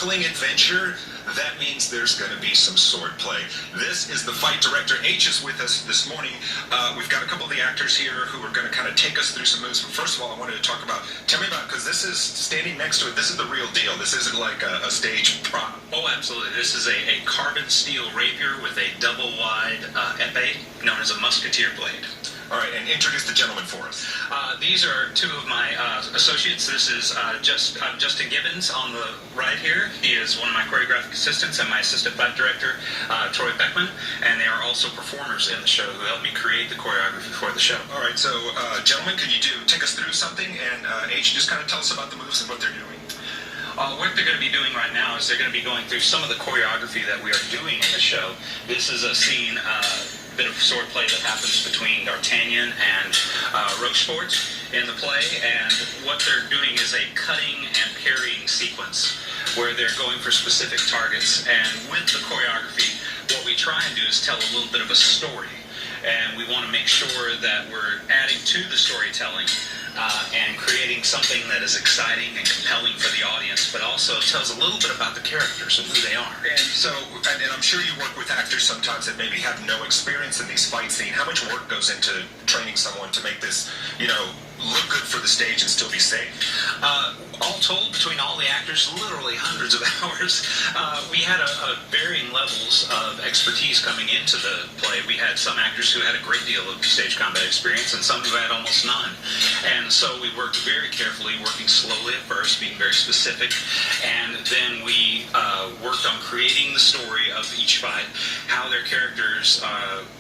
swashbuckling adventure, that means there's going to be some swordplay. This is the fight director. H is with us this morning. We've got a couple of the actors here who are going to kind of take us through some moves. But first of all, I wanted to talk about, tell me about, because this is standing next to it, this is the real deal. This isn't like a stage prop. Oh, absolutely. This is a carbon steel rapier with a double-wide epee known as a musketeer blade. All right, and introduce the gentleman for us. These are two of my associates. This is Justin Gibbons on the right here. He is one of my choreographic assistants and my assistant fight director, Troy Beckman, and they are also performers in the show who helped me create the choreography for the show. All right, so gentlemen, could you take us through something, and H, just kind of tell us about the moves and what they're doing. What they're going to be doing right now is they're going to be going through some of the choreography that we are doing in the show. This is a scene, bit of swordplay that happens between D'Artagnan and Rochefort in the play, and what they're doing is a cutting and parrying sequence where they're going for specific targets. And with the choreography, what we try and do is tell a little bit of a story, and we want to make sure that we're adding to the storytelling and creating something that is exciting and compelling for the audience, but also tells a little bit about the characters and who they are. And so, and I'm sure you work with actors sometimes that maybe have no experience in these fight scenes. How much work goes into training someone to make this, look good for the stage and still be safe? All told, between all the actors, literally hundreds of hours. We had varying levels of expertise coming into the play. We had some actors who had a great deal of stage combat experience and some who had almost none. And so we worked very carefully, working slowly at first, being very specific, and then we worked on creating the story of each fight, how their characters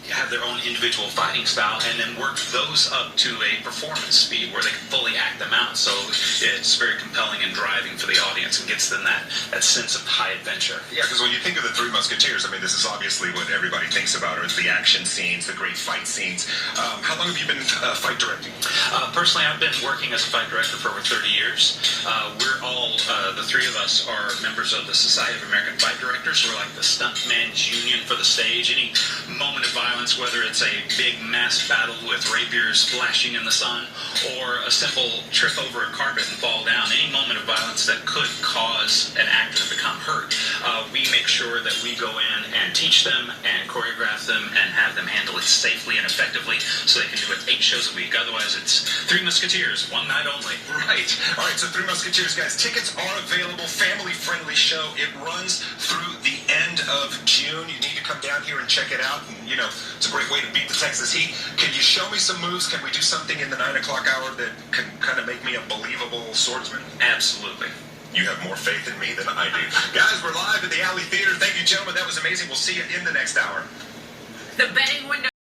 have their own individual fighting style, and then worked those up to a performance speed where they can fully act them out. So it's very compelling and driving for the audience and gets them that sense of high adventure. Yeah, because when you think of the Three Musketeers, I mean, this is obviously what everybody thinks about, or the action scenes, the great fight scenes. How long have you been fight directing? Personally, I've been working as a fight director for over 30 years. We're all, the three of us are members of the Society of American Fight Directors. We're like the stuntmen's union for the stage. Any moment of violence, whether it's a big mass battle with rapiers flashing in the sun, or a simple trip over a carpet and fall down, any moment of violence that could cause an actor to become hurt, we make sure that we go in and teach them and choreograph them and have them handle it safely and effectively so they can do it 8 shows a week. Otherwise, it's Three Musketeers, one night only. Right. All right, so Three Musketeers, guys, tickets are available. Family-friendly show. It runs through the end of June. You need to come down here and check it out. And, it's a great way to beat the Texas heat. Can you show me some moves? Can we do something in the 9 o'clock hour that can kind of make me a believable swordsman? Absolutely. You have more faith in me than I do. Guys, we're live at the Alley Theater. Thank you, gentlemen. That was amazing. We'll see you in the next hour. The betting window.